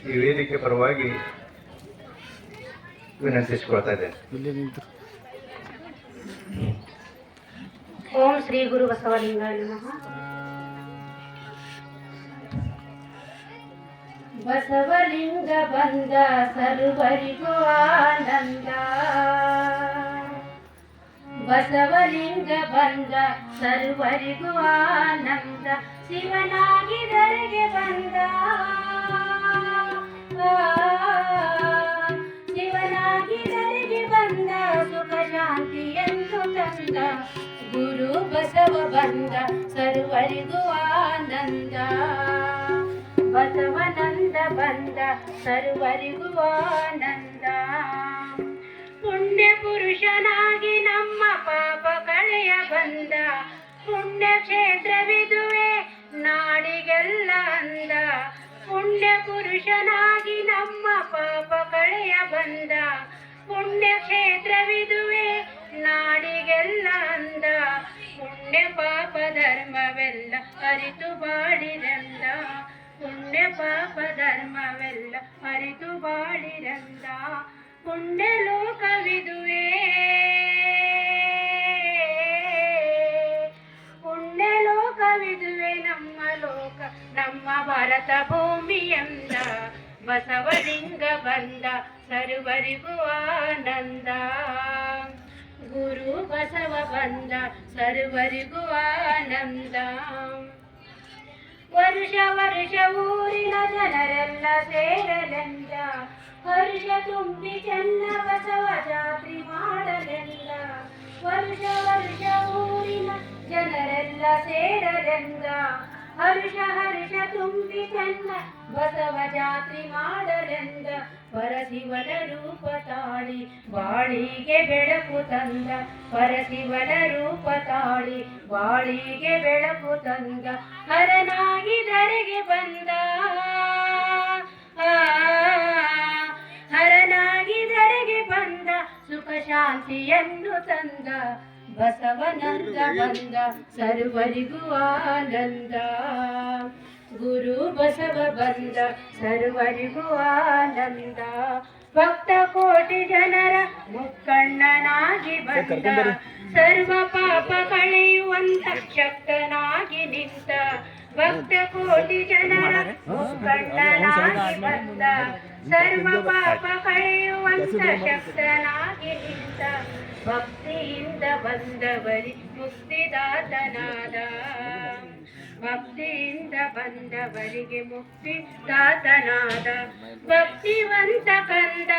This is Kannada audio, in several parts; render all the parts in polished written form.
ಈ ವೇದಿಕೆ ಪರವಾಗಿ ವಿನಂತಿಸಿಕೊಳ್ತಾ ಇದ್ದೇನೆ. ಓಂ ಶ್ರೀ ಗುರು ಬಸವಲಿಂಗಾಯ ನಮಃ. ಬಸವಲಿಂಗ ಬಂದ ಸರ್ವರಿಗೂ ಆನಂದ, ಬಸವಲಿಂಗ ಬಂದ ಸರ್ವರಿಗೂ ಆನಂದ, ಶಿವನಾಗಿದರಿಗೆ ಬಂದ, ಶಿವನಾಗಿದರಿಗೆ ಬಂದ, ಸುಖ ಶಾಂತಿಯನ್ನು ತಂದ, ಗುರು ಬಸವ ಬಂದ ಸರ್ವರಿಗೂ ಆನಂದ, ಬಸವನಂದ ಬಂದ ಸರ್ವರಿಗೂ ಆನಂದ. ಪುಣ್ಯ ಪುರುಷನಾಗಿ ನಮ್ಮ ಪಾಪ ಕಳೆಯ ಬಂದ, ಪುಣ್ಯ ಕ್ಷೇತ್ರವಿದುವೆ ನಾಡಿಗೆಲ್ಲ ಅಂದ, ಪುಣ್ಯ ಪುರುಷನಾಗಿ ನಮ್ಮ ಪಾಪ ಕಳೆಯ ಬಂದ, ಪುಣ್ಯ ಕ್ಷೇತ್ರವಿದುವೆ ನಾಡಿಗೆಲ್ಲ ಅಂದ, ಪುಣ್ಯ ಪಾಪ ಧರ್ಮವೆಲ್ಲ ಅರಿತು ಬಾಳಿರಂದ, ಪುಣ್ಯ ಪಾಪ ಧರ್ಮವೆಲ್ಲ ಅರಿತು ಬಾಳಿರಂದ, ಪುಣ್ಯ ಲೋಕವಿದುವೆ, ಪುಣ್ಯ ಲೋಕವಿದುವೆ ನಮ್ಮ ಲೋಕ ನಮ್ಮ ಭಾರತ ಭೂಮಿಯಂದ, ಬಸವಲಿಂಗ ಬಂದ ಸರ್ವರಿಗೂ ಆನಂದ, ಗುರು ಬಸವ ಬಂದ ಸರ್ವರಿಗೂ ಆನಂದ. ವರುಷ ವರುಷ ಊರಿನ ಜನರೆಲ್ಲ ಸೇರಲೆಂದ, ಹರುಷ ತುಂಬಿ ಚೆನ್ನ ಬಸವ ಜಾತ್ರೆ ಮಾಡಲೆಂದ, ವರುಷ ವರುಷ ಊರಿನ ಜನರೆಲ್ಲ ಸೇರಲೆಂದ, ಹರುಷ ಹರುಷ ತುಂಬಿ ಚೆನ್ನ ಬಸವ ಜಾತ್ರೆ ಮಾಡಲೆಂದ, ಪರಶಿವನ ರೂಪ ತಾಳಿ ಬಾಳಿಗೆ ಬೆಳಕು ತಂದ, ಪರಶಿವನ ರೂಪ ತಾಳಿ ಬಾಳಿಗೆ ಬೆಳಕು ತಂದ, ಹರನಾಗಿ ಧರೆಗೆ ಬಂದ, ಹರನಾಗಿ ಧರೆಗೆ ಬಂದ, ಸುಖ ಶಾಂತಿಯನ್ನು ತಂದ, ಬಸವನಂದ ಬಂದ ಸರ್ವರಿಗೂ ಆನಂದ, ಗುರು ಬಸವ ಬಂದ ಸರ್ವರಿಗೂ ಆನಂದ. ಭಕ್ತ ಕೋಟಿ ಜನರ ಮುಕ್ಕಣ್ಣನಾಗಿ ಬಂದ, ಸರ್ವ ಪಾಪ ಕಳೆಯುವಂತ ಶಕ್ತನಾಗಿ ನಿಂತ, ಭಕ್ತ ಕೋಟಿ ಜನರ ಮುಕ್ಕಣ್ಣನಾಗಿ ಬಂದ, ಸರ್ವ ಪಾಪ ಕಳೆಯುವಂತ ಶಕ್ತನಾಗಿ ನಿಂತ, ಭಕ್ತಿಯಿಂದ ಬಂದವರಿ ಮುಕ್ತಿದಾತನಾದ, ಭಕ್ತಿಯಿಂದ ಬಂದವರಿಗೆ ಮುಕ್ತಿದಾತನಾದ, ಭಕ್ತಿವಂತ ಕಂದ,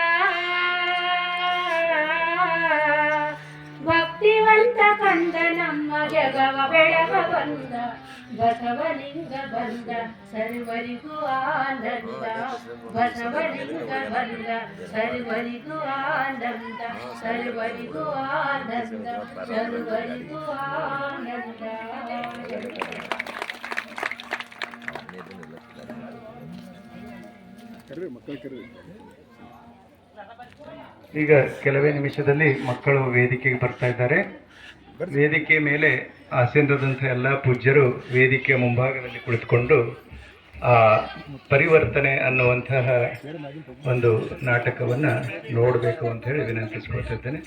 ಭಕ್ತಿವಂತ ಕಂದ ನಮ್ಮ ಜಗವ ಬೆಳಗ ಬಂದ, ಬಸವಲಿಂಗ ಬಂದ ಸರ್ವರಿಗೂ ಆನಂದ, ಬಸವಲಿಂಗ ಬಂದ ಸರ್ವರಿಗೂ ಆನಂದ, ಸರ್ವರಿಗೂ ಆನಂದ, ಸರ್ವರಿಗೂ ಆನಂದ. ಈಗ ಕೆಲವೇ ನಿಮಿಷದಲ್ಲಿ ಮಕ್ಕಳು ವೇದಿಕೆಗೆ ಬರ್ತಾ ಇದ್ದಾರೆ. ವೇದಿಕೆ ಮೇಲೆ ಆಸೀನರಾದಂಥ ಎಲ್ಲ ಪೂಜ್ಯರು ವೇದಿಕೆಯ ಮುಂಭಾಗದಲ್ಲಿ ಕುಳಿತುಕೊಂಡು ಪರಿವರ್ತನೆ ಅನ್ನುವಂತಹ ಒಂದು ನಾಟಕವನ್ನು ನೋಡಬೇಕು ಅಂತ ಹೇಳಿ ವಿನಂತಿಸ್ಕೊಳ್ತಾ ಇದ್ದೇನೆ.